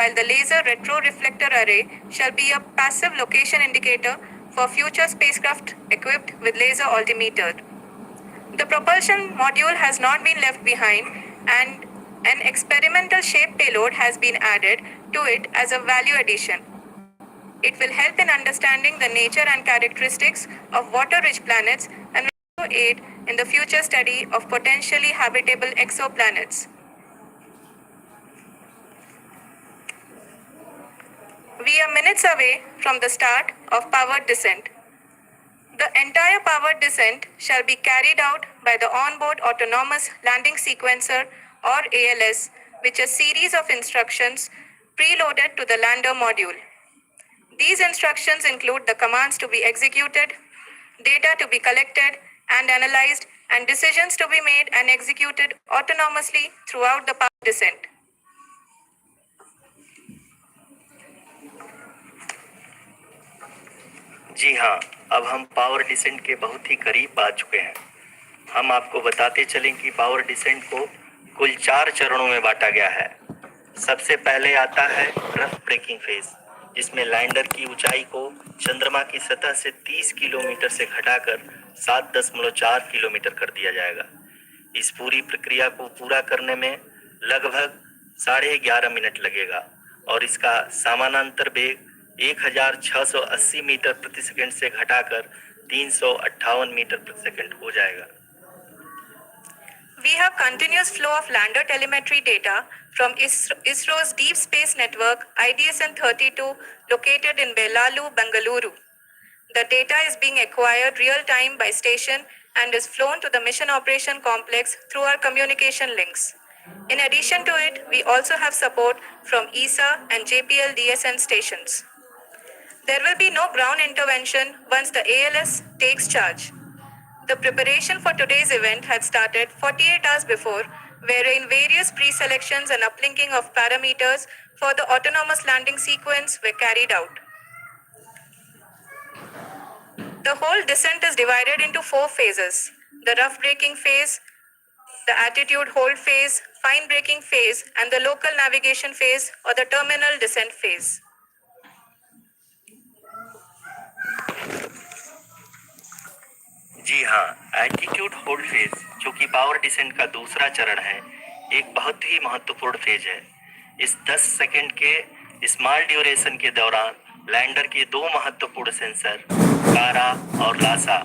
while the laser retroreflector array shall be a passive location indicator for future spacecraft equipped with laser altimeter. The propulsion module has not been left behind, and an experimental shape payload has been added to it as a value addition. It will help in understanding the nature and characteristics of water-rich planets and will also aid in the future study of potentially habitable exoplanets. We are minutes away from the start of powered descent. The entire powered descent shall be carried out by the onboard autonomous landing sequencer or ALS, which is a series of instructions preloaded to the lander module. These instructions include the commands to be executed, data to be collected and analyzed, and decisions to be made and executed autonomously throughout the powered descent. जी हाँ, अब हम power descent के बहुत ही करीब आ चुके हैं। हम आपको बताते चलें कि पावर डिसेंट को कुल 4 चरणों में बांटा गया है। सबसे पहले आता है रफ ब्रेकिंग फेज, जिसमें लैंडर की ऊंचाई को चंद्रमा की सतह से 30 किलोमीटर से घटाकर 7.4 किलोमीटर कर दिया जाएगा। इस पूरी प्रक्रिया को पूरा करने में लगभग 11.5 मिनट लगेगा और इसका समानांतर वेग 1680 मीटर प्रति सेकंड से घटाकर 358 मीटर प्रति सेकंड हो जाएगा। We have continuous flow of lander telemetry data from ISRO's Deep Space Network IDSN-32 located in Belalu, Bengaluru. The data is being acquired real-time by station and is flown to the Mission Operation Complex through our communication links. In addition to it, we also have support from ESA and JPL DSN stations. There will be no ground intervention once the ALS takes charge. The preparation for today's event had started 48 hours before, wherein various pre-selections and uplinking of parameters for the autonomous landing sequence were carried out. The whole descent is divided into 4 phases: the rough braking phase, the attitude hold phase, fine braking phase, and the local navigation phase or the terminal descent phase. जी हाँ, altitude hold phase, जो कि power descent का दूसरा चरण है, एक बहुत ही महत्वपूर्ण फेज है। इस 10 सेकंड के स्मॉल ड्यूरेशन के दौरान लैंडर के 2 महत्वपूर्ण सेंसर कारा और लासा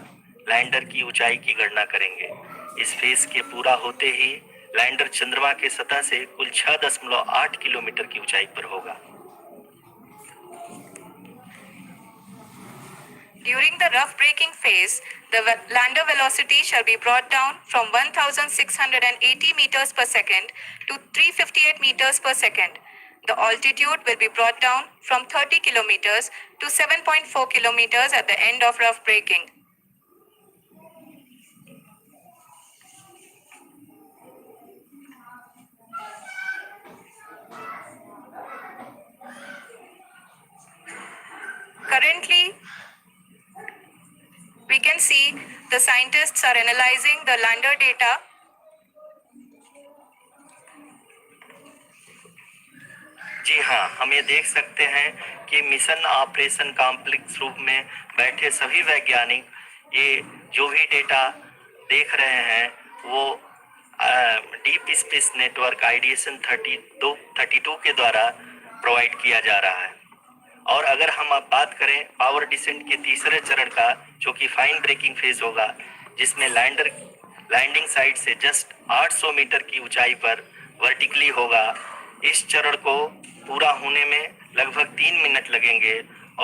लैंडर की ऊंचाई की गणना करेंगे। इस फेज के पूरा होते ही लैंडर चंद्रमा के सतह से कुल 6.8 किलोमीटर की ऊंचाई पर होगा। During the rough braking phase, the lander velocity shall be brought down from 1,680 meters per second to 358 meters per second. The altitude will be brought down from 30 kilometers to 7.4 kilometers at the end of rough braking. Currently, we can see the scientists are analyzing the lander data. जी हाँ, हम ये देख सकते हैं कि mission operation complex रूप में बैठे सभी वैज्ञानिक ये जो भी डेटा देख रहे हैं वो डीप स्पेस नेटवर्क IDSN 32 के द्वारा प्रोवाइड किया जा रहा है। और अगर हम अब बात करें पावर डिसेंट के तीसरे चरण का, जो कि फाइन ब्रेकिंग फेज होगा, जिसमें लैंडर लैंडिंग साइट से जस्ट 800 मीटर की ऊंचाई पर वर्टिकली होगा। इस चरण को पूरा होने में लगभग 3 मिनट लगेंगे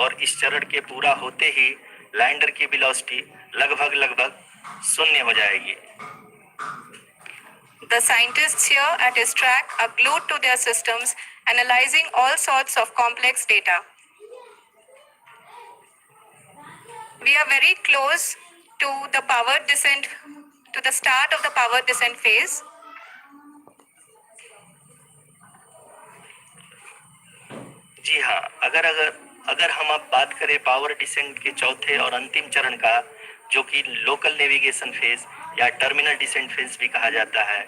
और इस चरण के पूरा होते ही लैंडर की वेलोसिटी लगभग 0 हो जाएगी। The scientists here at his track are glued to their systems, analyzing all sorts of complex data. We are very close to the powered descent, to the start of the powered descent phase. जी हाँ, अगर हम अब बात करें power descent के चौथे और अंतिम चरण का, जो कि लोकल नेविगेशन फेज या टर्मिनल डिसेंट फेज भी कहा जाता है,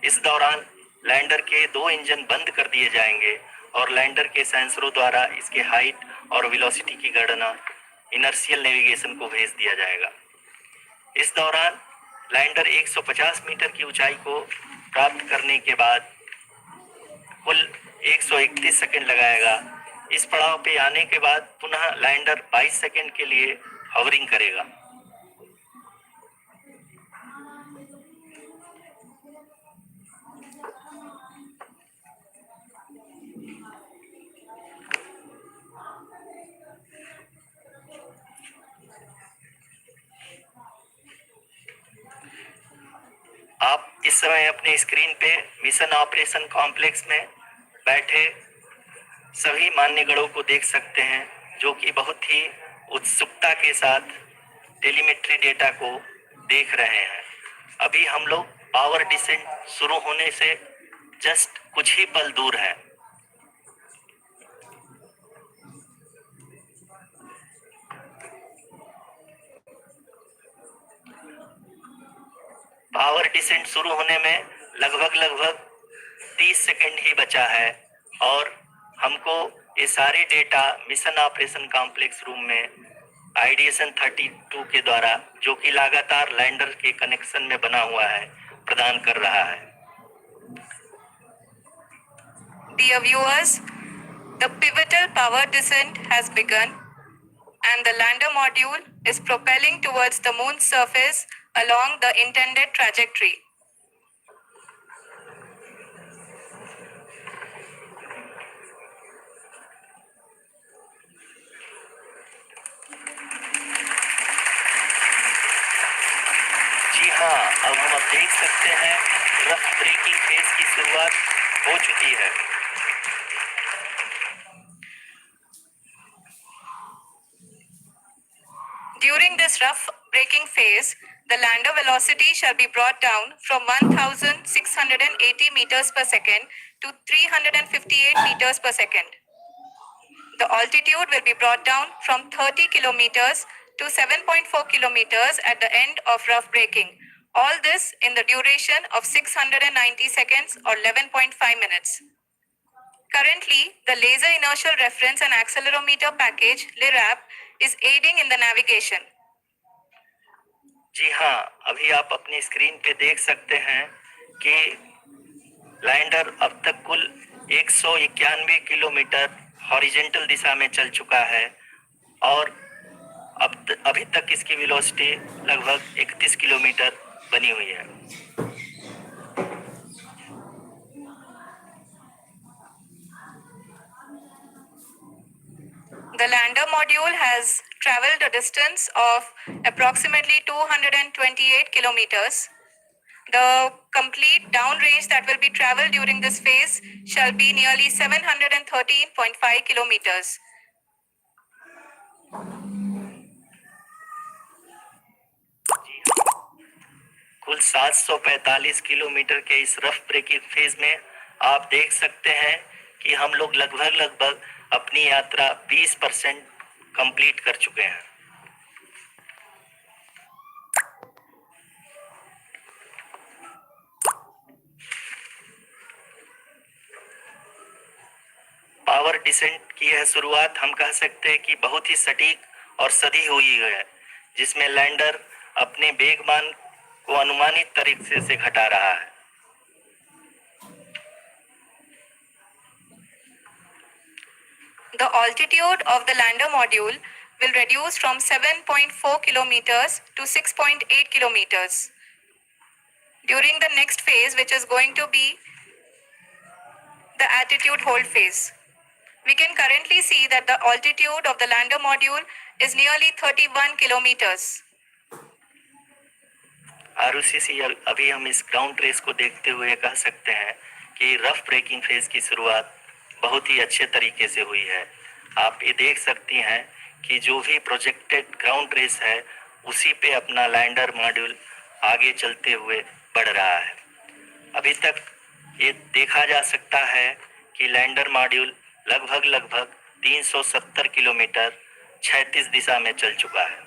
इस दौरान लैंडर के 2 इंजन बंद कर दिए जाएंगे और लैंडर के सेंसरों द्वारा इसके हाइट और वेलोसिटी की गणना इनर्शियल नेविगेशन को भेज दिया जाएगा। इस दौरान लैंडर 150 मीटर की ऊंचाई को प्राप्त करने के बाद कुल 131 सेकंड लगाएगा। इस पड़ाव पे आने के बाद पुनः लैंडर 22 सेकंड के लिए हवरिंग करेगा। आप इस समय अपने स्क्रीन पे मिशन ऑपरेशन कॉम्प्लेक्स में बैठे सभी मान्यगणों को देख सकते हैं, जो कि बहुत ही उत्सुकता के साथ टेलीमेट्री डेटा को देख रहे हैं। अभी हम लोग पावर डिसेंट शुरू होने से जस्ट कुछ ही पल दूर हैं। पावर डिसेंट शुरू होने में लगभग 30 सेकंड ही बचा है और हमको ये सारे data mission operation complex room में आईडीएसएन 32 के द्वारा, जो कि लगातार लैंडर के कनेक्शन में बना हुआ है, प्रदान कर रहा है। Dear viewers, the pivotal power descent has begun and the lander module is propelling towards the moon's surface along the intended trajectory. जी हाँ, अब हम देख सकते हैं रफ ब्रेकिंग फेज की शुरुआत हो चुकी है। During this rough braking phase, the lander velocity shall be brought down from 1680 meters per second to 358 meters per second. The altitude will be brought down from 30 kilometers to 7.4 kilometers at the end of rough braking. All this in the duration of 690 seconds or 11.5 minutes. Currently, the Laser Inertial Reference and Accelerometer package, LIRAP, is aiding in the navigation. जी हाँ, अभी आप अपनी screen पे देख सकते हैं कि lander अब तक कुल 191 किलोमीटर हॉरिजेंटल दिशा में चल चुका है और अभी तक इसकी वेलोसिटी लगभग 31 किलोमीटर बनी हुई है। The lander module has traveled a distance of approximately 228 kilometers. The complete downrange that will be traveled during this phase shall be nearly 713.5 kilometers. कुल 745 किलोमीटर के इस रफ ब्रेकिंग फेज में आप देख सकते हैं कि हम लोग लगभग अपनी यात्रा 20% कंप्लीट कर चुके हैं। पावर डिसेंट की यह शुरुआत हम कह सकते हैं कि बहुत ही सटीक और सधी हुई है, जिसमें लैंडर अपने वेगमान को अनुमानित तरीके से घटा रहा है। The altitude of the lander module will reduce from 7.4 kilometers to 6.8 kilometers. During the next phase, which is going to be the attitude hold phase, we can currently see that the altitude of the lander module is nearly 31 kilometers. आरओसीसी अभी हम इस ground race को देखते हुए कह सकते हैं कि रफ ब्रेकिंग फेज की शुरुआत बहुत ही अच्छे तरीके से हुई है। आप ये देख सकती हैं कि जो भी प्रोजेक्टेड ग्राउंड रेस है उसी पे अपना लैंडर मॉड्यूल आगे चलते हुए बढ़ रहा है। अभी तक ये देखा जा सकता है कि लैंडर मॉड्यूल लगभग 370 किलोमीटर क्षैतिज दिशा में चल चुका है।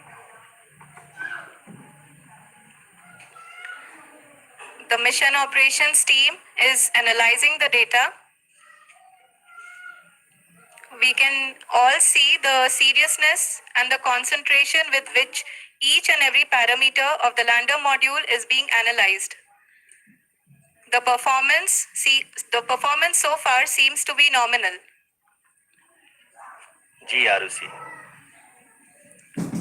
The mission operations team is analyzing the data. We can all see the seriousness and the concentration with which each and every parameter of the lander module is being analyzed. The performance so far seems to be nominal. जी आरुषि,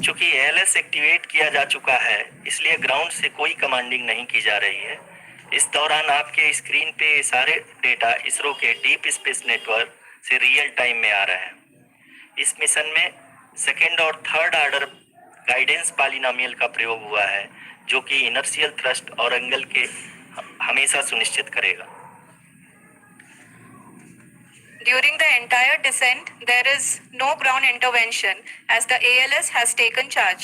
चूंकि ALS activate किया जा चुका है, इसलिए ground से कोई commanding नहीं की जा रही है। इस दौरान आपके स्क्रीन पे सारे डेटा इसरो के डीप स्पेस नेटवर्क से रियल टाइम में आ रहे हैं। इस मिशन में सेकेंड और थर्ड ऑर्डर गाइडेंस पॉलिनोमियल का प्रयोग हुआ है, जो कि इनर्शियल थ्रस्ट और एंगल के हमेशा सुनिश्चित करेगा। During the entire descent, there is no ground intervention as the ALS has taken charge.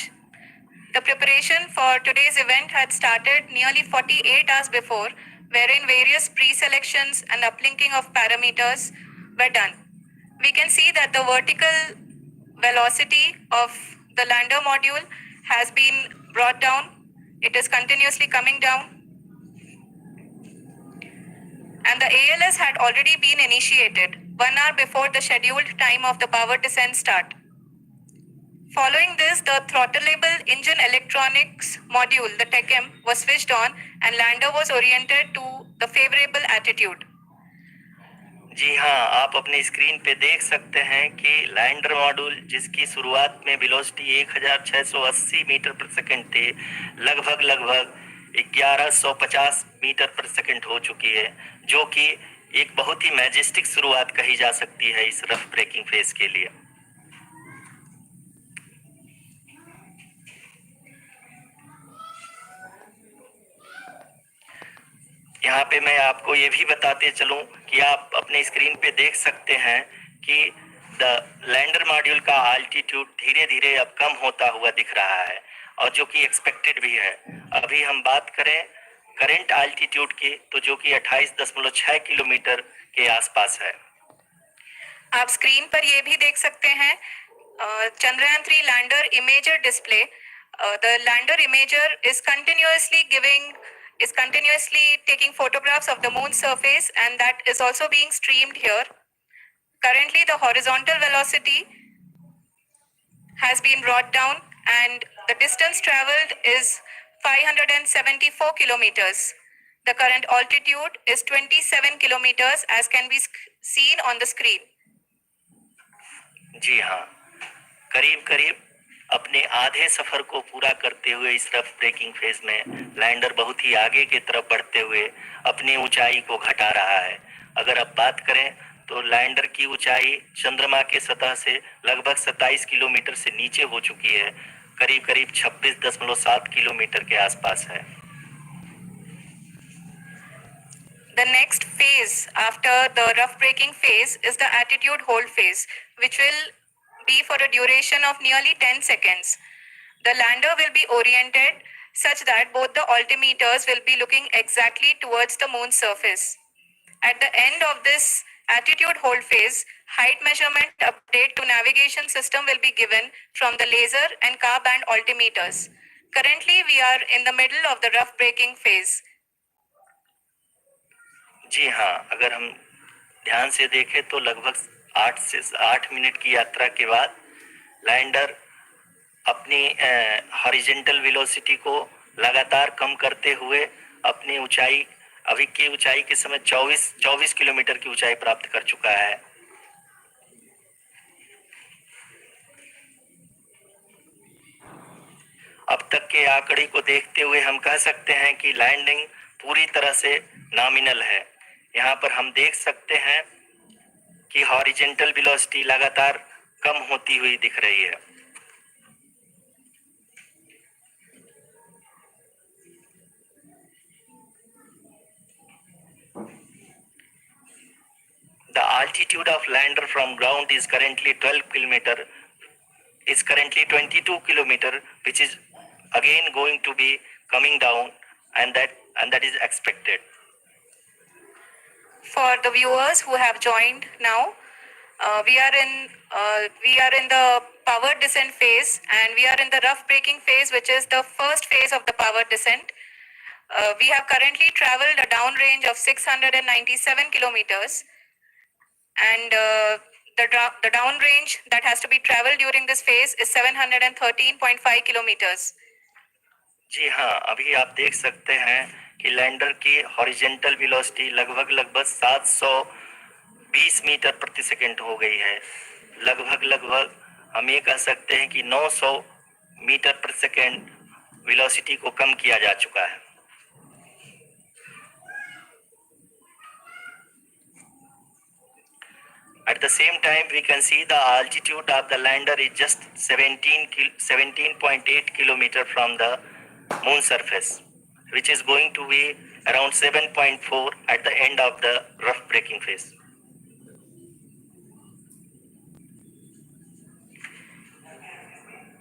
The preparation for today's event had started nearly 48 hours before, wherein various pre-selections and uplinking of parameters were done. We can see that the vertical velocity of the lander module has been brought down. It is continuously coming down. And the ALS had already been initiated 1 hour before the scheduled time of the power descent start. Following this, the throttleable engine electronics module, the TECM, was switched on and lander was oriented to the favorable attitude. जी हाँ, आप अपने screen पे देख सकते हैं कि lander module, जिसकी शुरुआत में वेलोसिटी 1680 मीटर पर सेकंड थी, लगभग 1150 मीटर पर सेकंड हो चुकी है, जो कि एक बहुत ही मैजेस्टिक शुरुआत कही जा सकती है इस रफ ब्रेकिंग फेज के लिए। यहाँ पे मैं आपको ये भी बताते चलूं कि आप अपने स्क्रीन पे देख सकते हैं कि द लैंडर मॉड्यूल का आल्टीट्यूड धीरे धीरे अब कम होता हुआ दिख रहा है, और जो कि एक्सपेक्टेड भी है। अभी हम बात करें करंट आल्टीट्यूड की, तो जो कि 28.6 किलोमीटर के आसपास है। आप स्क्रीन पर ये भी देख सकते हैं Chandrayan-3 lander imager display. The lander imager is continuously taking photographs of the moon's surface, and that is also being streamed here. Currently, the horizontal velocity has been brought down, and the distance traveled is 574 kilometers. The current altitude is 27 kilometers, as can be seen on the screen. जी हाँ, करीब करीब अपने आधे सफर को पूरा करते हुए इस रफ ब्रेकिंग फेज में लैंडर बहुत ही आगे की तरफ बढ़ते हुए अपनी ऊंचाई को घटा रहा है। अगर अब बात करें तो लैंडर की ऊंचाई चंद्रमा के सतह से लगभग 27 किलोमीटर से नीचे हो चुकी है, करीब करीब 26.7 किलोमीटर के आसपास है। The next phase after the rough braking phase is the attitude hold phase, which will be for a duration of nearly 10 seconds. The lander will be oriented such that both the altimeters will be looking exactly towards the moon's surface. At the end of this attitude hold phase, height measurement update to navigation system will be given from the laser and car band altimeters. Currently, we are in the middle of the rough braking phase. जी हाँ, अगर हम ध्यान से देखें तो लगभग 8 से 8 minute की यात्रा के बाद लैंडर अपनी हॉरिजॉन्टल वेलोसिटी को लगातार कम करते हुए अपनी ऊंचाई, अभी की ऊंचाई के समय 24 किलोमीटर की ऊंचाई प्राप्त कर चुका है। अब तक के आंकड़े को देखते हुए हम कह सकते हैं कि लैंडिंग पूरी तरह से नॉमिनल है। यहाँ पर हम देख सकते हैं कि हॉरिजॉन्टल वेलोसिटी लगातार कम होती हुई दिख रही है। The altitude of lander from ground is currently 22 kilometer, which is again going to be coming down, and that is expected. For the viewers who have joined now, we are in the power descent phase, and we are in the rough braking phase, which is the first phase of the power descent. We have currently traveled a downrange of 697 kilometers, and The downrange that has to be traveled during this phase is 713.5 kilometers. जी हाँ, अभी आप देख सकते हैं कि lander की horizontal velocity लगभग 720 metre प्रति सेकंड हो गई है। लगभग हम ये कह सकते हैं कि 900 मीटर प्रति सेकंड वेलोसिटी को कम किया जा चुका है। At the same time, we can see the altitude of the lander is just 17.8 kilometer from the moon surface, which is going to be around 7.4 at the end of the rough braking phase.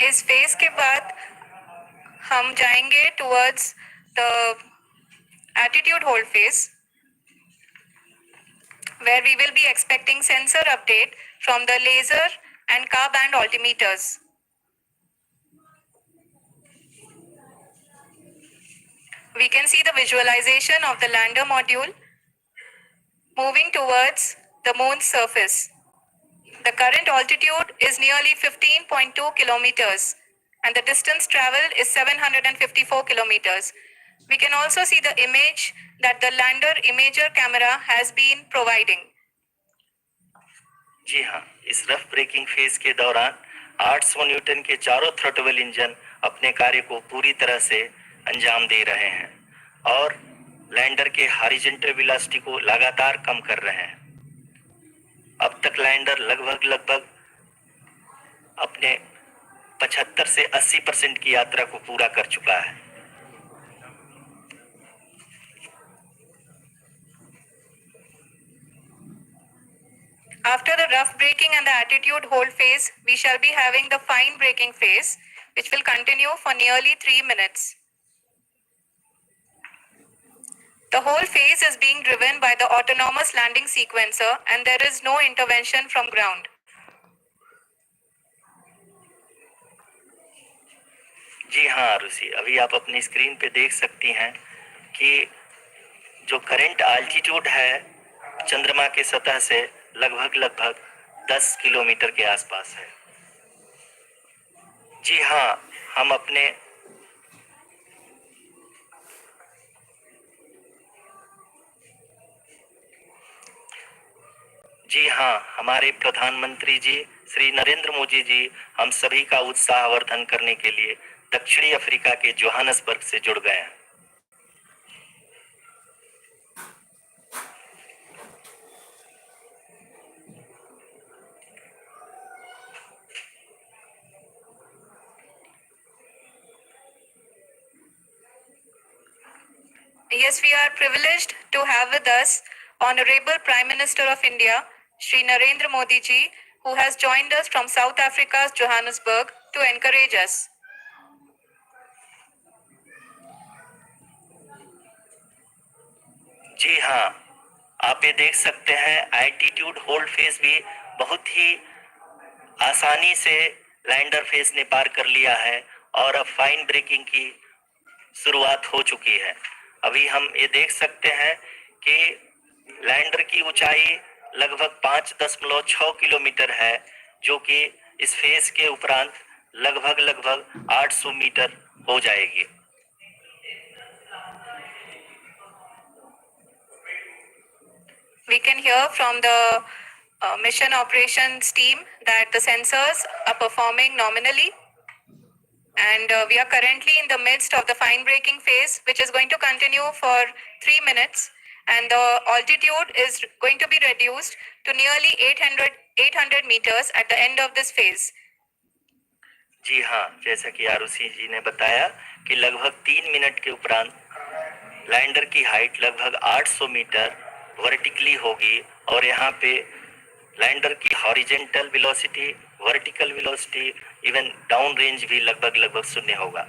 इस phase के बाद हम जाएंगे towards the attitude hold phase, where we will be expecting sensor update from the laser and car band altimeters. We can see the visualization of the lander module moving towards the moon's surface. The current altitude is nearly 15.2 kilometers and the distance traveled is 754 kilometers. We can also see the image that the lander imager camera has been providing. जी हाँ, इस rough breaking phase के दौरान 800 Newton के चारों throttle engine अपने कार्य को पूरी तरह से अंजाम दे रहे हैं और लैंडर के हॉरिजॉन्टल वेलोसिटी को लगातार कम कर रहे हैं। अब तक लैंडर लगभग अपने 75 से 80% की यात्रा को पूरा कर चुका है। After the rough braking and the attitude hold phase, we shall be having the fine braking phase, which will continue for nearly 3 minutes. The whole phase is being driven by the autonomous landing sequencer and there is no intervention from ground. जी हाँ आरुषि, अभी आप अपनी screen पे देख सकती हैं कि जो करंट आल्टीट्यूड है चंद्रमा के सतह से लगभग 10 किलोमीटर के आसपास है। जी हाँ, हम अपने जी हाँ, हमारे प्रधानमंत्री जी श्री नरेंद्र मोदी जी हम सभी का उत्साहवर्धन करने के लिए दक्षिणी अफ्रीका के जोहानसबर्ग से जुड़ गए हैं। Yes, we are privileged to have with us Honorable Prime Minister of India, Shri Narendra Modi ji, who has joined us from South Africa's Johannesburg to encourage us. जी हाँ, आप ये देख सकते हैं एल्टीट्यूड होल्ड फेज भी बहुत ही आसानी से लैंडर फेज ने पार कर लिया है और अब फाइन ब्रेकिंग की शुरुआत हो चुकी है। अभी हम ये देख सकते हैं कि लैंडर की ऊंचाई लगभग 5.6 किलोमीटर है, जो कि इस फेज के उपरांत लगभग 800 मीटर हो जाएगी। We can hear from the mission operations team that the sensors are performing nominally. And we are currently in the midst of the fine braking phase, which is going to continue for 3 minutes. And the altitude is going to be reduced to nearly 800 meters at the end of this phase. जी हाँ, जैसा कि आरुषि जी ने बताया कि लगभग 3 minute के उपरांत lander की हाइट लगभग 800 मीटर वर्टिकली होगी और यहाँ पे लैंडर की horizontal velocity, vertical velocity, even down range भी लगभग शून्य होगा।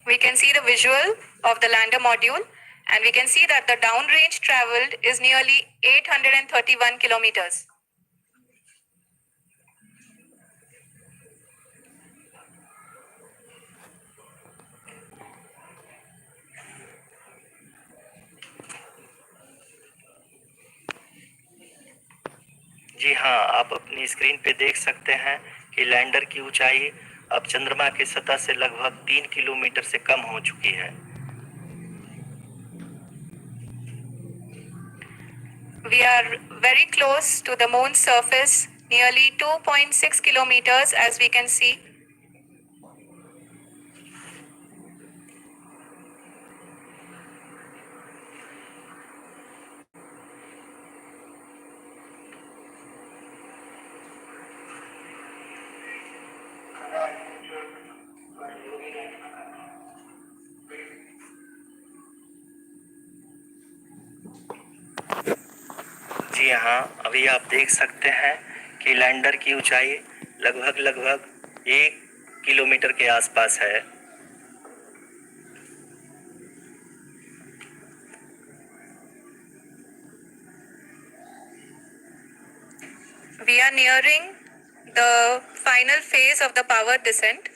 We can see the visual of the lander module and we can see that the downrange traveled is nearly 831 kilometers. जी हाँ, आप अपनी स्क्रीन पे देख सकते हैं कि लैंडर की ऊंचाई अब चंद्रमा की सतह से लगभग 3 किलोमीटर से कम हो चुकी है। We are very close to the moon's surface, nearly 2.6 kilometers, as we can see. जी हाँ, अभी आप देख सकते हैं कि लैंडर की ऊंचाई लगभग 1 किलोमीटर के आसपास है। We are nearing the final phase of the power descent,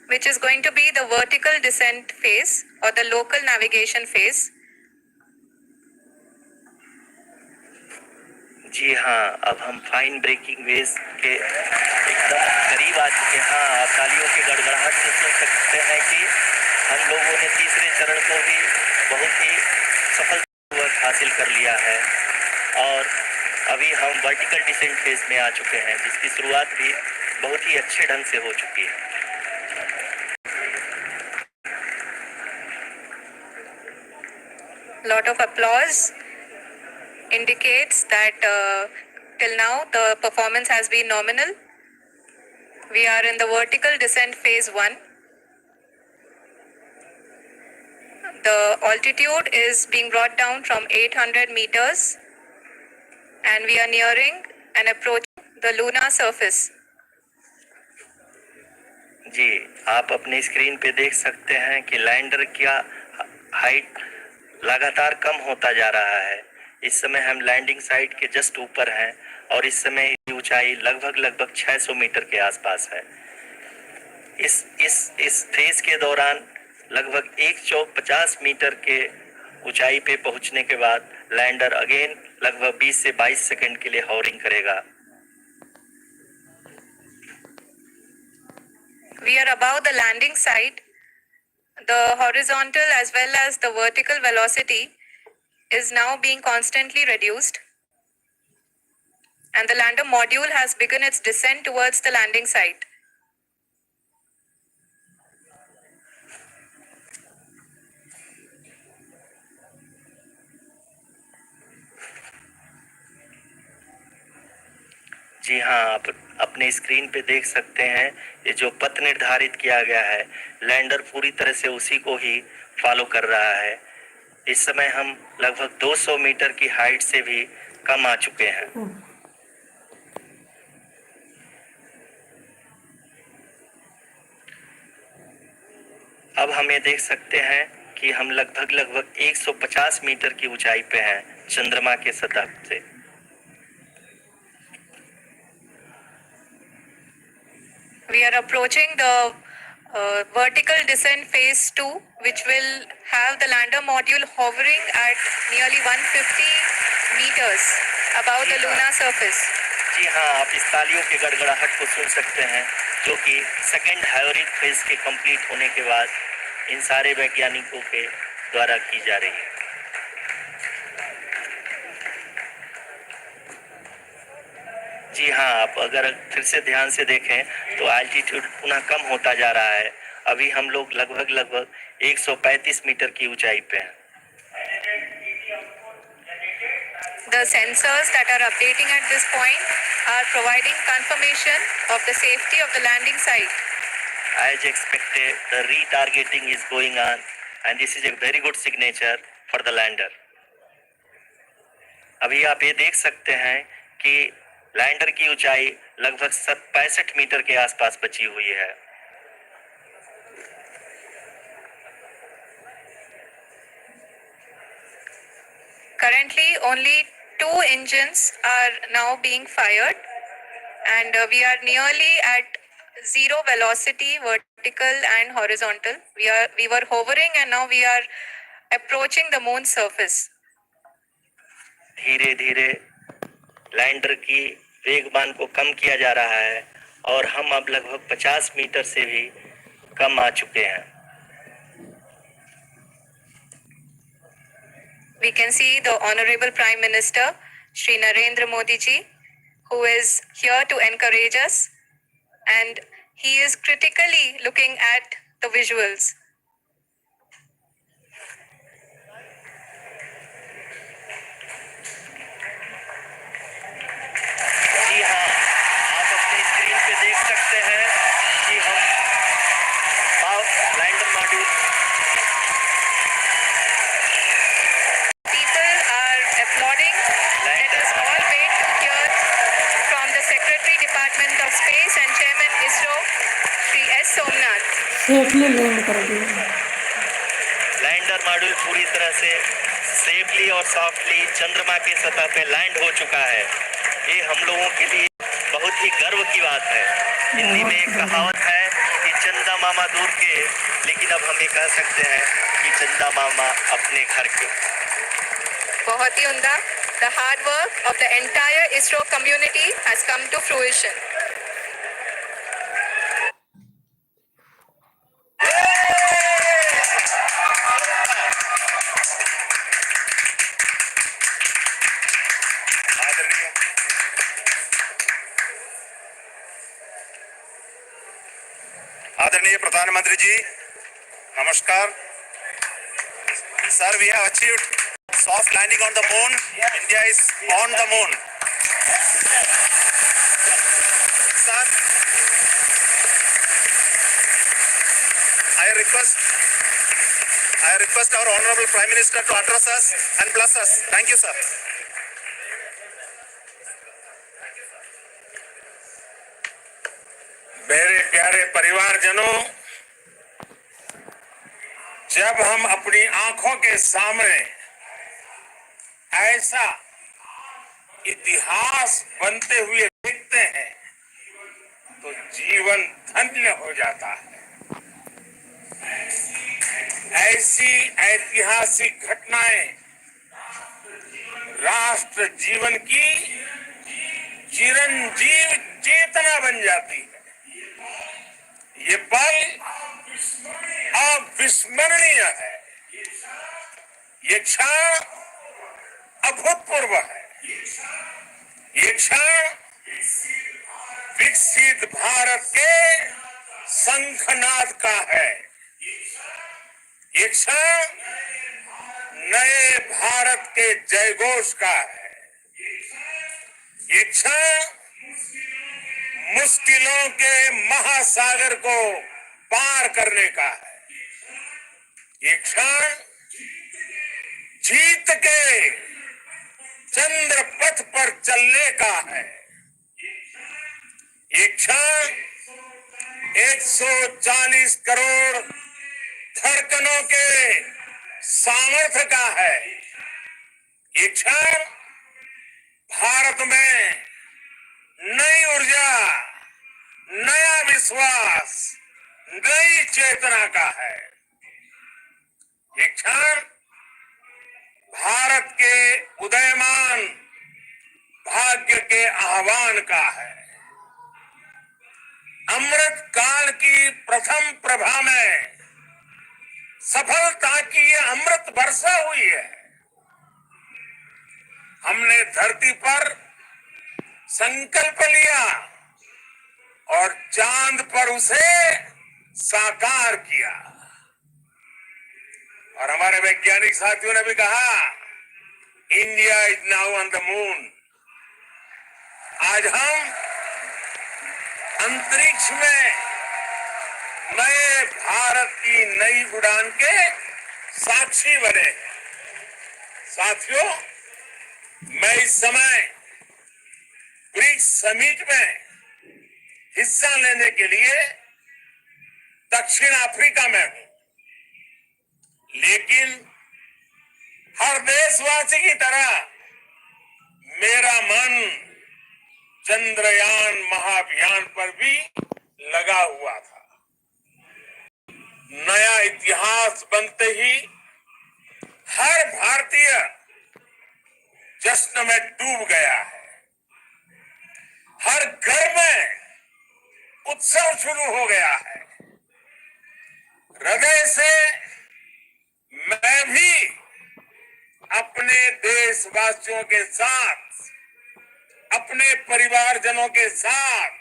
which is going to be the vertical descent phase or the local navigation phase. जी हाँ, अब हम फाइन ब्रेकिंग वेव्स के एकदम करीब आ चुके हैं। हाँ, आप तालियों की गड़गड़ाहट से सुन सकते हैं कि हम लोगों ने तीसरे चरण को भी बहुत ही सफलतापूर्वक हासिल कर लिया है और अभी हम वर्टिकल डिसेंट फेज में आ चुके हैं, जिसकी शुरुआत भी बहुत ही अच्छे ढंग से हो चुकी है। Lot of applause indicates that till now the performance has been nominal. We are in the vertical descent phase 1. The altitude is being brought down from 800 meters and we are nearing and approaching the lunar surface. जी, आप अपनी screen पे देख सकते हैं कि lander का height लगातार कम होता जा रहा है। इस समय हम लैंडिंग साइट के जस्ट ऊपर हैं और इस समय ऊंचाई लगभग 600 मीटर के आसपास है। इस फेज के दौरान लगभग 150 मीटर के ऊंचाई पे पहुंचने के बाद लैंडर अगेन लगभग 20 से 22 सेकंड के लिए हॉवरिंग करेगा। We are above the landing site. The horizontal as well as the vertical velocity is now being constantly reduced. And the lander module has begun its descent towards the landing site. जी हाँ, आप अपने screen पे देख सकते हैं ये जो पथ निर्धारित किया गया है, लैंडर पूरी तरह से उसी को ही फॉलो कर रहा है। इस समय हम लगभग 200 मीटर की हाइट से भी कम आ चुके हैं। अब हम ये देख सकते हैं कि हम लगभग 150 मीटर की ऊंचाई पे हैं चंद्रमा के सतह से। We are approaching the vertical descent phase 2, which will have the lander module hovering at nearly 150 meters above the lunar surface. जी हाँ, आप इस तालियों के गड़गड़ाहट को सुन सकते हैं, जो कि सेकेंड हाइब्रिड फेज के कंप्लीट होने के बाद इन सारे वैज्ञानिकों के द्वारा की जा रही है। जी हाँ, आप अगर फिर से ध्यान से देखें तो एल्टीट्यूड पुनः कम होता जा रहा है। अभी हम लोग लगभग 135 मीटर की ऊंचाई पे हैं। The sensors that are updating at this point are providing confirmation of the safety of the landing site. As expected, the retargeting is going on and this is a very good signature for the lander. अभी आप ये देख सकते हैं कि lander की ऊंचाई लगभग 65 मीटर के आसपास बची हुई है। Currently, only 2 engines are now being fired, and we are nearly at zero velocity, vertical and horizontal. We were hovering, and now we are approaching the moon's surface. धीरे धीरे लैंडर की वेगमान को कम किया जा रहा है और हम अब लगभग 50 मीटर से भी कम आ चुके हैं। We can see the Honorable Prime Minister, Shri Narendra Modi ji, who is here to encourage us, and he is critically looking at the visuals. जी हाँ, आप अपनी स्क्रीन पे देख सकते हैं कि हम lander module People are applauding. Let us all wait to hear from the Secretary Department of Space and Chairman ISRO, Shri S. Somnath. Safely land कर दिया। लैंडर मॉड्यूल पूरी तरह से सेफली और सॉफ्टली चंद्रमा की सतह पे लैंड हो चुका है। ये हम लोगों के लिए बहुत ही गर्व की बात है। हिंदी में एक कहावत है कि चंदा मामा दूर के, लेकिन अब हम ये कह सकते हैं कि चंदा मामा अपने घर के। बहुत ही उम्दा. The hard work of the entire ISRO community has come to fruition. आदरणीय प्रधानमंत्री जी, नमस्कार sir. We have achieved soft landing on the moon. India is on the moon. Sir, I request our Honorable Prime Minister to address us and bless us. Thank you, sir. मेरे प्यारे परिवारजनों, जब हम अपनी आंखों के सामने ऐसा इतिहास बनते हुए देखते हैं तो जीवन धन्य हो जाता है। ऐसी ऐतिहासिक घटनाएं राष्ट्र जीवन की चिरंजीव चेतना बन जाती है। ये पल अविस्मरणीय है। ये क्षण अभूतपूर्व है। ये क्षण विकसित भारत के शंखनाद का है। ये क्षण नए भारत के जयघोष का है। ये क्षण मुश्किलों के महासागर को पार करने का है। ये क्षण जीत के चंद्र पथ पर चलने का है। ये क्षण 140 करोड़ धड़कनों के सामर्थ्य का है। ये क्षण भारत में नई ऊर्जा, नया विश्वास, नई चेतना का है। ये क्षण भारत के उदयमान भाग्य के आह्वान का है। अमृत काल की प्रथम प्रभा में सफलता की ये अमृत वर्षा हुई है। हमने धरती पर संकल्प लिया और चांद पर उसे साकार किया। और हमारे वैज्ञानिक साथियों ने भी कहा, India is now on the moon. आज हम अंतरिक्ष में नए भारत की नई उड़ान के साक्षी बने। साथियों, मैं इस समय ब्रिक्स समिट में हिस्सा लेने के लिए दक्षिण अफ्रीका में हूं, लेकिन हर देशवासी की तरह मेरा मन चंद्रयान महाअभियान पर भी लगा हुआ था। नया इतिहास बनते ही हर भारतीय जश्न में डूब गया है। हर घर में उत्सव शुरू हो गया है। हृदय से मैं भी अपने देशवासियों के साथ, अपने परिवारजनों के साथ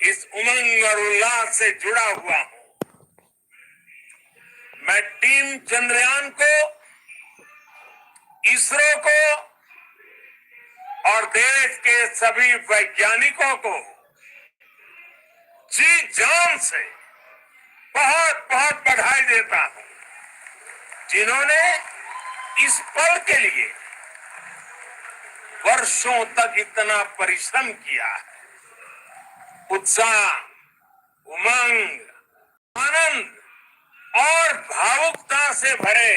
इस उमंग और उल्लास से जुड़ा हुआ हूं। मैं टीम चंद्रयान को, इसरो को और देश के सभी वैज्ञानिकों को जी जान से बहुत बहुत बधाई देता हूं, जिन्होंने इस पल के लिए वर्षों तक इतना परिश्रम किया है। उत्साह, उमंग, आनंद और भावुकता से भरे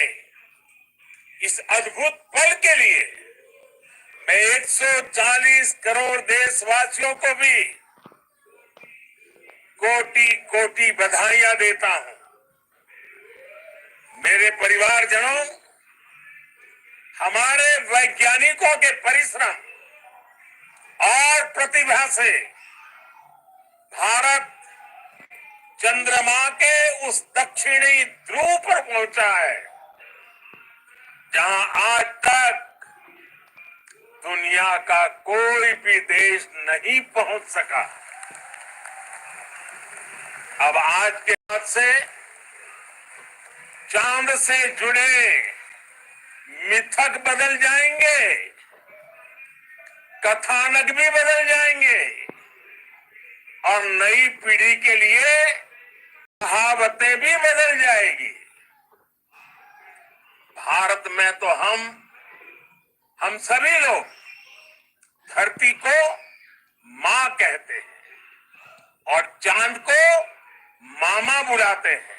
इस अद्भुत पल के लिए मैं 140 करोड़ देशवासियों को भी कोटि कोटि बधाइयां देता हूं। मेरे परिवारजनों, हमारे वैज्ञानिकों के परिश्रम और प्रतिभा से भारत चंद्रमा के उस दक्षिणी ध्रुव पर पहुंचा है, जहां आज तक दुनिया का कोई भी देश नहीं पहुंच सका। अब आज के बाद से चांद से जुड़े मिथक बदल जाएंगे, कथानक भी बदल जाएंगे और नई पीढ़ी के लिए कहावतें भी बदल जाएगी। भारत में तो हम सभी लोग धरती को मां कहते हैं और चांद को मामा बुलाते हैं।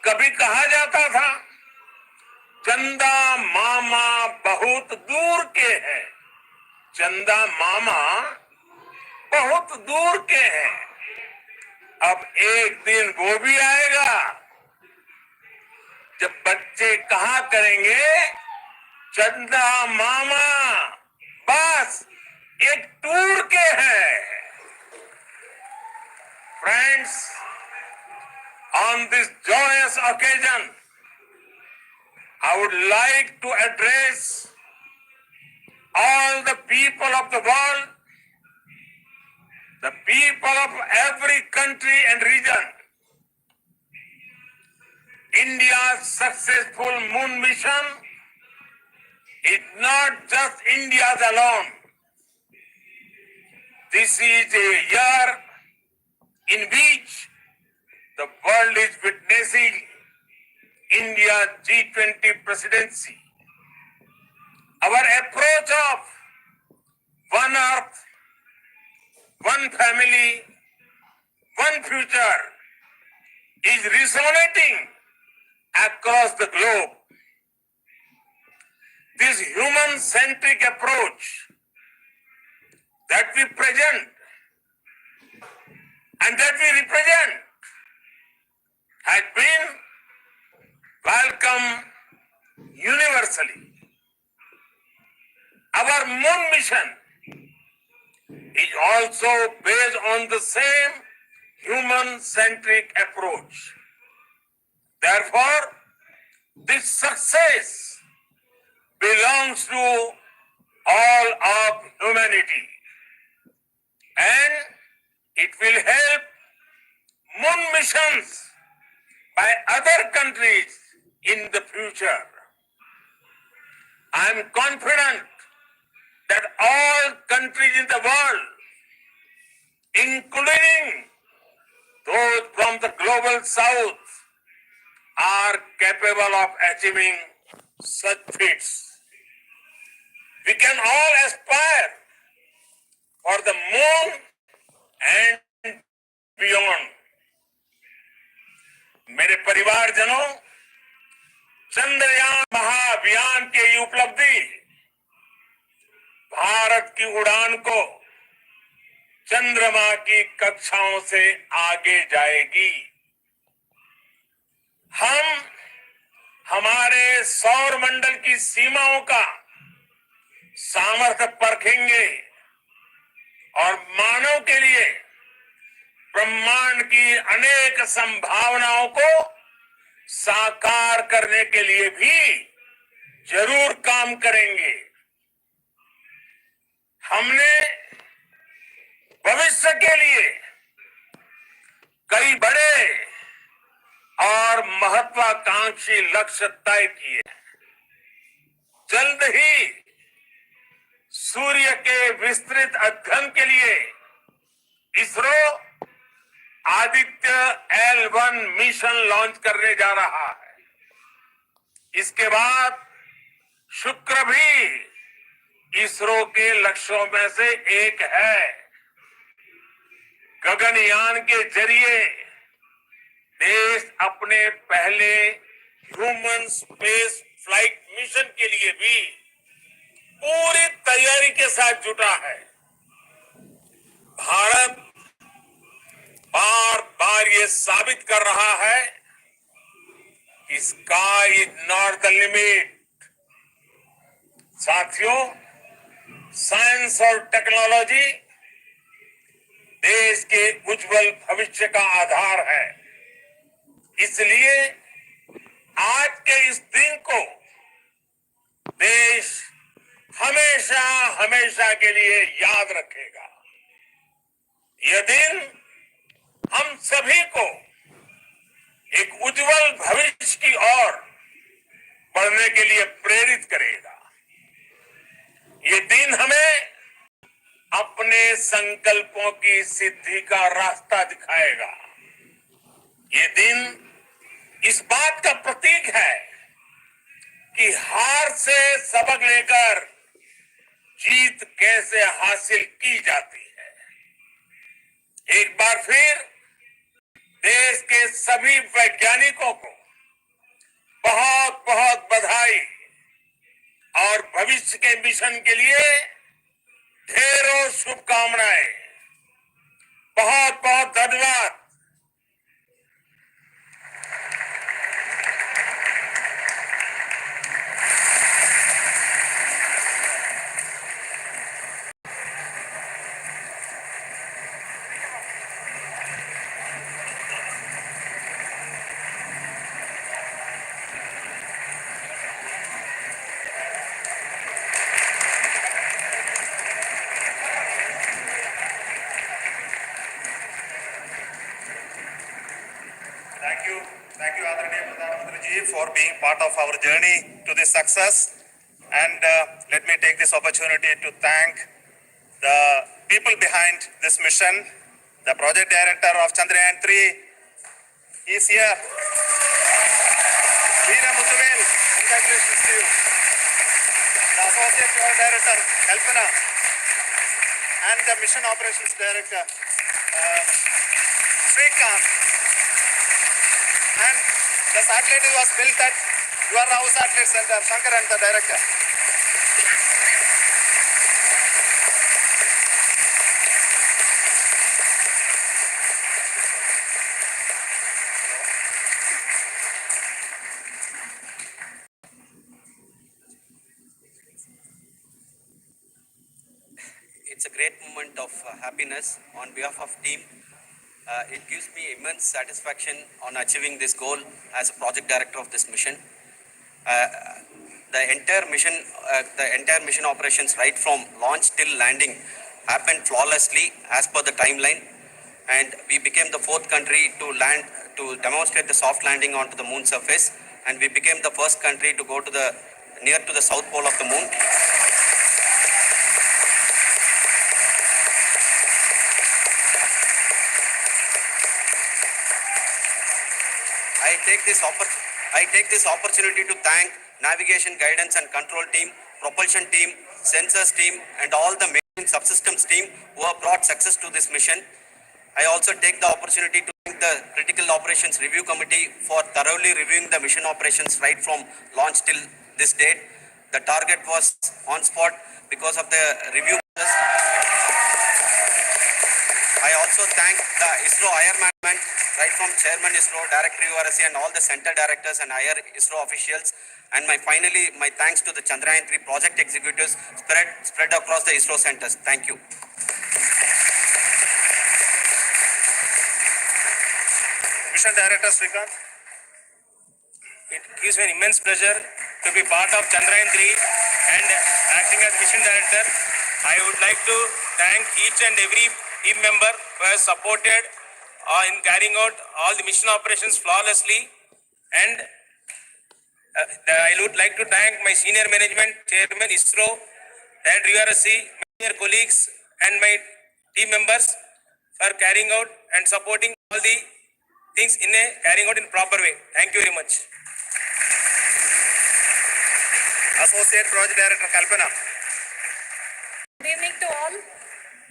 कभी कहा जाता था, चंदा मामा बहुत दूर के हैं। चंदा मामा बहुत दूर के हैं। अब एक दिन वो भी आएगा जब बच्चे कहा करेंगे, चंदा मामा बस एक टूर के हैं। Friends, on this joyous occasion, I would like to address all the people of the world, the people of every country and region. India's successful moon mission is not just India's alone. This is a year in which the world is witnessing India's G20 presidency. Our approach of one earth, one family, one future is resonating across the globe. This human-centric approach that we present and that we represent has been welcomed universally. Our moon mission is also based on the same human-centric approach. Therefore, this success belongs to all of humanity, and it will help moon missions by other countries in the future. I am confident that all countries in the world, including those from the global south, are capable of achieving such feats. We can all aspire for the moon and beyond. मेरे परिवारजनों, चंद्रयान महाअभियान की ये उपलब्धि भारत की उड़ान को चंद्रमा की कक्षाओं से आगे जाएगी। हम हमारे सौर मंडल की सीमाओं का सामर्थ्य परखेंगे और मानव के लिए ब्रह्मांड की अनेक संभावनाओं को साकार करने के लिए भी जरूर काम करेंगे। हमने भविष्य के लिए कई बड़े और महत्वाकांक्षी लक्ष्य तय किए। जल्द ही सूर्य के विस्तृत अध्ययन के लिए ISRO Aditya L1 mission launch करने जा रहा है। इसके बाद शुक्र भी इसरो के लक्ष्यों में से एक है। गगनयान के जरिए देश अपने पहले ह्यूमन स्पेस फ्लाइट मिशन के लिए भी पूरी तैयारी के साथ जुटा है। भारत बार बार ये साबित कर रहा है कि sky is not the limit. साथियों, साइंस और टेक्नोलॉजी देश के उज्जवल भविष्य का आधार है। इसलिए आज के इस दिन को देश हमेशा हमेशा के लिए याद रखेगा। यह दिन हम सभी को एक उज्जवल भविष्य की ओर बढ़ने के लिए प्रेरित करेगा। ये दिन हमें अपने संकल्पों की सिद्धि का रास्ता दिखाएगा। ये दिन इस बात का प्रतीक है कि हार से सबक लेकर जीत कैसे हासिल की जाती है। एक बार फिर देश के सभी वैज्ञानिकों को बहुत बहुत बधाई और भविष्य के मिशन के लिए ढेरों शुभकामनाएं। बहुत बहुत धन्यवाद। Thank you, Adranaya Pradhan Mantri ji, for being part of our journey to this success. And let me take this opportunity to thank the people behind this mission. The project director of Chandrayan-3 is here. Veera Muthuvel, congratulations to you. The associate director, Kalpana, and the mission operations director, Srikanth. And the satellite was built at your house satellite center, Shankar and the director. It's a great moment of happiness on behalf of team. It gives me immense satisfaction on achieving this goal as a project director of this mission. The entire mission operations right from launch till landing happened flawlessly as per the timeline, and we became the fourth country to land to demonstrate the soft landing onto the moon surface, and we became the first country to go to the near to the south pole of the moon. I take this opportunity to thank navigation, guidance and control team, propulsion team, sensors team and all the main subsystems team who have brought success to this mission. I also take the opportunity to thank the Critical Operations Review Committee for thoroughly reviewing the mission operations right from launch till this date. The target was on spot because of the review process. I also thank the ISRO higher management, right from Chairman ISRO, Director URSC and all the center directors and higher ISRO officials. And my thanks to the Chandrayan-3 project executives spread across the ISRO centers. Thank you. Mission Director Srikanth. It gives me an immense pleasure to be part of Chandrayan-3 and acting as Mission Director. I would like to thank each and every team member who has supported in carrying out all the mission operations flawlessly. And I would like to thank my senior management, Chairman ISRO, and URSC, my senior colleagues and my team members for carrying out and supporting all the things carrying out in proper way. Thank you very much. Associate Project Director Kalpana. Good evening to all.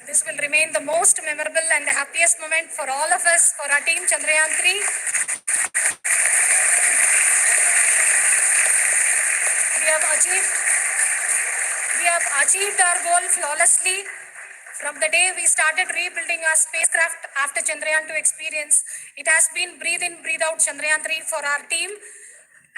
This will remain the most memorable and the happiest moment for all of us, for our team Chandrayan-3. We have achieved our goal flawlessly. From the day we started rebuilding our spacecraft after Chandrayan-2 experience, it has been breathe in, breathe out Chandrayan-3 for our team.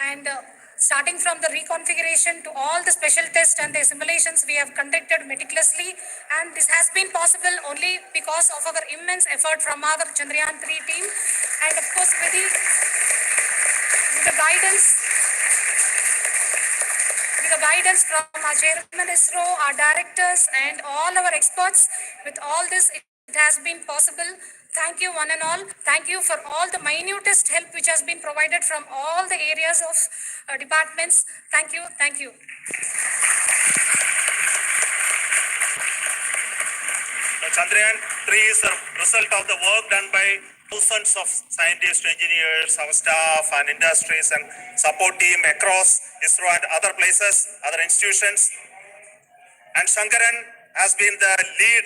And starting from the reconfiguration to all the special tests and the simulations we have conducted meticulously. And this has been possible only because of our immense effort from our Chandrayan-3 team. And of course, with the guidance from our Chairman ISRO, our directors, and all our experts. With all this, it has been possible. Thank you, one and all. Thank you for all the minutest help which has been provided from all the areas of departments. Thank you. Thank you. Chandrayan-3 is a result of the work done by thousands of scientists, engineers, our staff and industries and support team across ISRO and other places, other institutions. And Shankaran has been the lead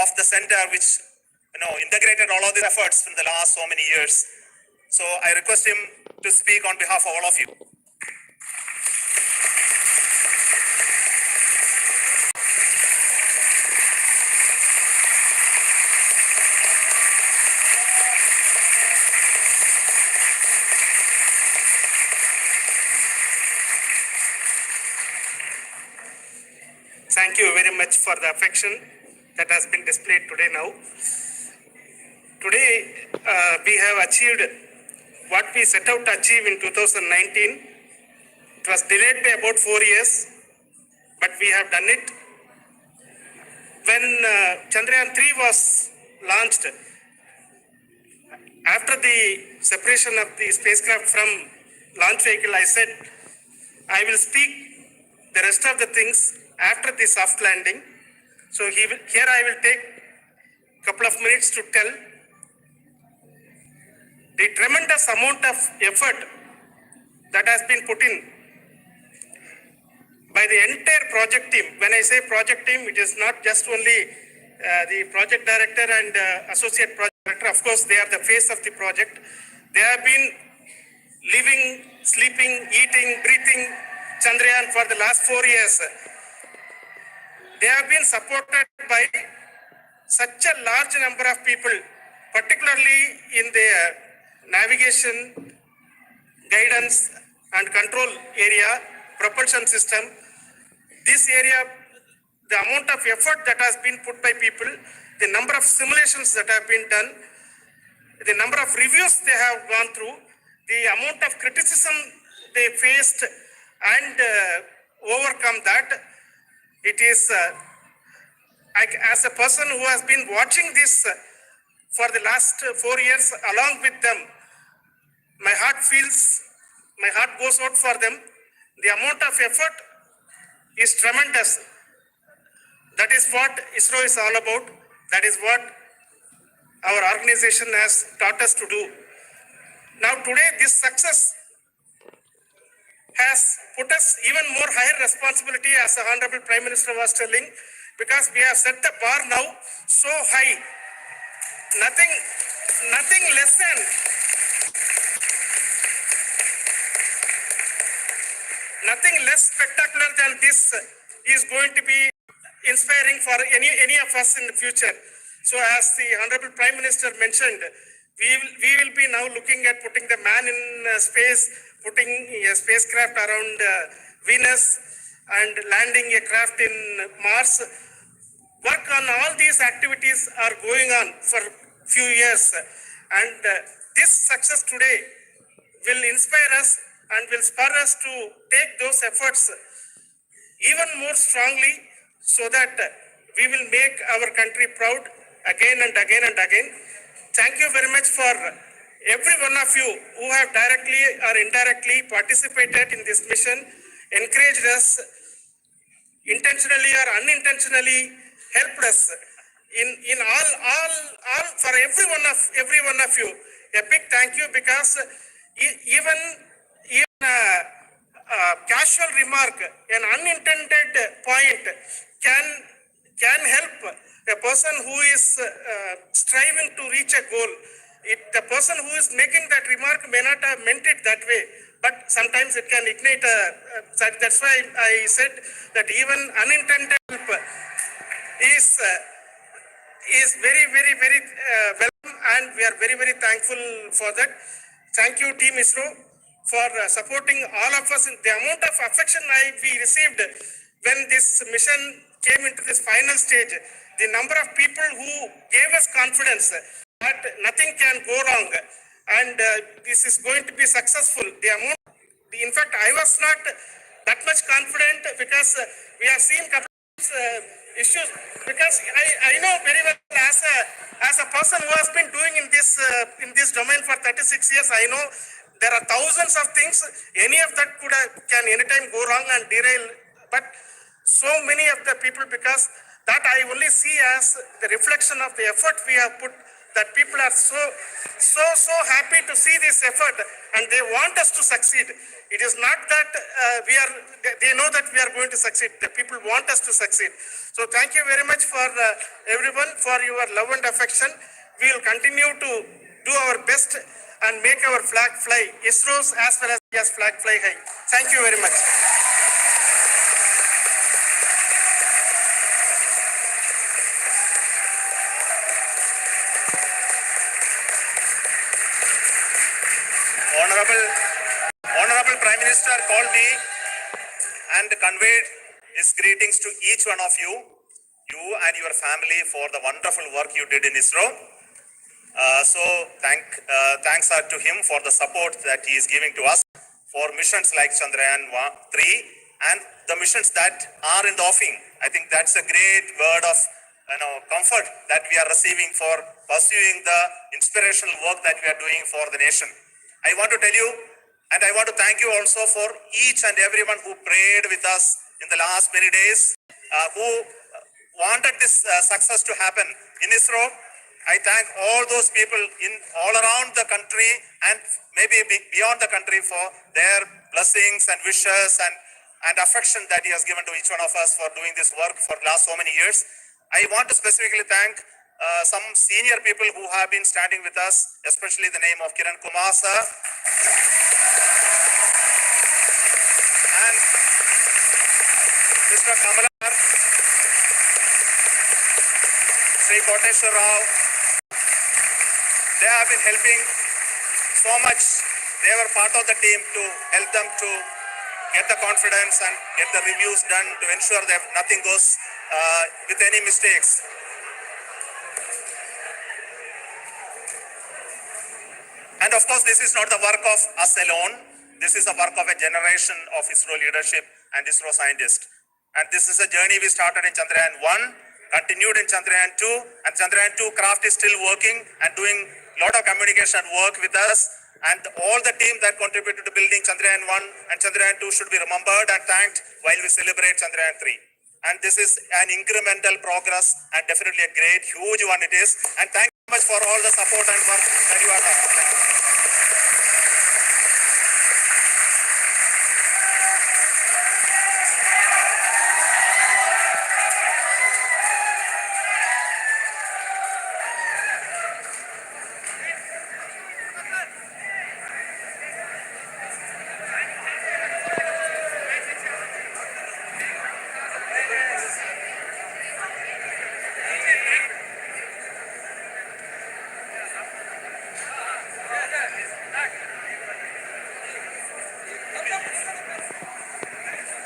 of the center which integrated all of these efforts in the last so many years. So I request him to speak on behalf of all of you. Thank you very much for the affection that has been displayed today now. Today, we have achieved what we set out to achieve in 2019. It was delayed by about 4 years, but we have done it. When Chandrayan-3 was launched, after the separation of the spacecraft from launch vehicle, I said, I will speak the rest of the things after the soft landing. So here I will take a couple of minutes to tell the tremendous amount of effort that has been put in by the entire project team. When I say project team, it is not just only the project director and associate project director. Of course, they are the face of the project. They have been living, sleeping, eating, breathing Chandrayaan for the last 4 years. They have been supported by such a large number of people, particularly in the navigation, guidance and control area, propulsion system. This area, the amount of effort that has been put by people, the number of simulations that have been done, the number of reviews they have gone through, the amount of criticism they faced and overcome that. It is, as a person who has been watching this for the last 4 years along with them, my heart goes out for them. The amount of effort is tremendous. That is what ISRO is all about. That is what our organization has taught us to do. Now today, this success has put us even more higher responsibility, as the Honorable Prime Minister was telling, because we have set the bar now so high. Nothing less spectacular than this is going to be inspiring for any of us in the future. So as the Honorable Prime Minister mentioned, we will be now looking at putting the man in space, putting a spacecraft around Venus and landing a craft in Mars. Work on all these activities are going on for few years, and this success today will inspire us and will spur us to take those efforts even more strongly so that we will make our country proud again and again and again. Thank you very much for every one of you who have directly or indirectly participated in this mission, encouraged us, intentionally or unintentionally helped us in all for every one of you. A big thank you, because even a casual remark, an unintended point can help a person who is striving to reach a goal. The person who is making that remark may not have meant it that way, but sometimes it can ignite that's why I said that even unintended help is very welcome, and we are very thankful for that. Thank you, Team ISRO, for supporting all of us. In the amount of affection we received when this mission came into this final stage, the number of people who gave us confidence that nothing can go wrong and this is going to be successful. In fact, I was not that much confident, because we have seen couple of issues. Because I know very well, as a person who has been doing in this domain for 36 years, I know there are thousands of things. Any of that can anytime go wrong and derail. But so many of the people, because that I only see as the reflection of the effort we have put, that people are so happy to see this effort and they want us to succeed. It is not that they know that we are going to succeed. The people want us to succeed. So thank you very much for everyone for your love and affection. We will continue to do our best and make our flag fly, ISRO's as well as flag fly high. Thank you very much. Honorable Prime Minister called me and conveyed his greetings to each one of you and your family for the wonderful work you did in ISRO. Thanks are to him for the support that he is giving to us for missions like Chandrayan-3 and the missions that are in the offing. I think that's a great word of comfort that we are receiving for pursuing the inspirational work that we are doing for the nation. I want to tell you, and I want to thank you also for each and everyone who prayed with us in the last many days, who wanted this success to happen in ISRO. I thank all those people all around the country and maybe beyond the country for their blessings and wishes and affection that he has given to each one of us for doing this work for the last so many years. I want to specifically thank some senior people who have been standing with us, especially the name of Kiran Kumar sir and Mr. Kamalar, Sri Koteshwar Rao. They have been helping so much. They were part of the team to help them to get the confidence and get the reviews done to ensure that nothing goes with any mistakes. And of course, this is not the work of us alone. This is the work of a generation of ISRO leadership and ISRO scientists. And this is a journey we started in Chandrayaan-1, continued in Chandrayaan-2, and Chandrayaan-2 craft is still working and doing a lot of communication work with us. And all the team that contributed to building Chandrayaan-1 and Chandrayaan-2 should be remembered and thanked while we celebrate Chandrayaan-3. And this is an incremental progress and definitely a great, huge one it is. And thank you so much for all the support and work that you have done.